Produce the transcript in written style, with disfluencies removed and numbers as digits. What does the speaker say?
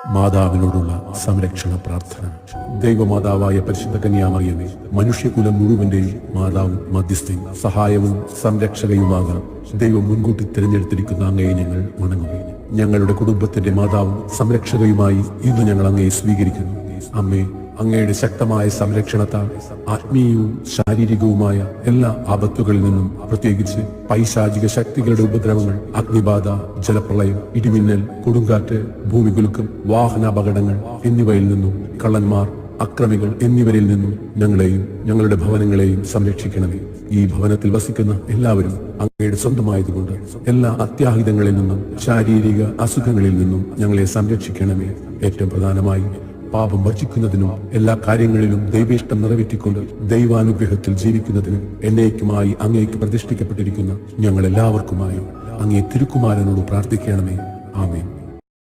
മാതാവിനോടുള്ള സംരക്ഷണ പ്രാർത്ഥന. ദൈവമാതാവായ പരിശുദ്ധ കന്യാമറിയമേ, മനുഷ്യകുലം മുഴുവന്റെയും മാതാവും മധ്യസ്ഥയും സഹായവും സംരക്ഷകയുമാകാം ദൈവം മുൻകൂട്ടി തിരഞ്ഞെടുത്തിരിക്കുന്ന അങ്ങയെ ഞങ്ങൾ വണങ്ങുന്നു. ഞങ്ങളുടെ കുടുംബത്തിന്റെ മാതാവും സംരക്ഷകയുമായി ഇന്ന് ഞങ്ങൾ അങ്ങയെ സ്വീകരിക്കുന്നു. അമ്മേ, അങ്ങയുടെ ശക്തമായ സംരക്ഷണത്താൽ ആത്മീയവും ശാരീരികവുമായ എല്ലാ ആപത്തുകളിൽ നിന്നും, പ്രത്യേകിച്ച് പൈശാചിക ശക്തികളുടെ ഉപദ്രവങ്ങൾ, അഗ്നിബാധ, ജലപ്രളയം, ഇടിമിന്നൽ, കൊടുങ്കാറ്റ്, ഭൂമികുലുക്കം, വാഹനാപകടങ്ങൾ എന്നിവയിൽ നിന്നും, കള്ളന്മാർ, അക്രമികൾ എന്നിവരിൽ നിന്നും ഞങ്ങളെയും ഞങ്ങളുടെ ഭവനങ്ങളെയും സംരക്ഷിക്കണമേ. ഈ ഭവനത്തിൽ വസിക്കുന്ന എല്ലാവരും അങ്ങയുടെ സ്വന്തമായതുകൊണ്ട് എല്ലാ അത്യാഹിതങ്ങളിൽ നിന്നും ശാരീരിക അസുഖങ്ങളിൽ നിന്നും ഞങ്ങളെ സംരക്ഷിക്കണമേ. ഏറ്റവും പ്രധാനമായി പാപം ഭക്ഷിക്കുന്നതിനും എല്ലാ കാര്യങ്ങളിലും ദൈവേഷ്ടം നിറവേറ്റിക്കൊണ്ട് ദൈവാനുഗ്രഹത്തിൽ ജീവിക്കുന്നതിനും എന്നേക്കുമായി അങ്ങേക്ക് പ്രതിഷ്ഠിക്കപ്പെട്ടിരിക്കുന്ന ഞങ്ങൾ എല്ലാവർക്കുമായി അങ്ങേ തിരുക്കുമാരനോട് പ്രാർത്ഥിക്കണമേ. ആമേൻ.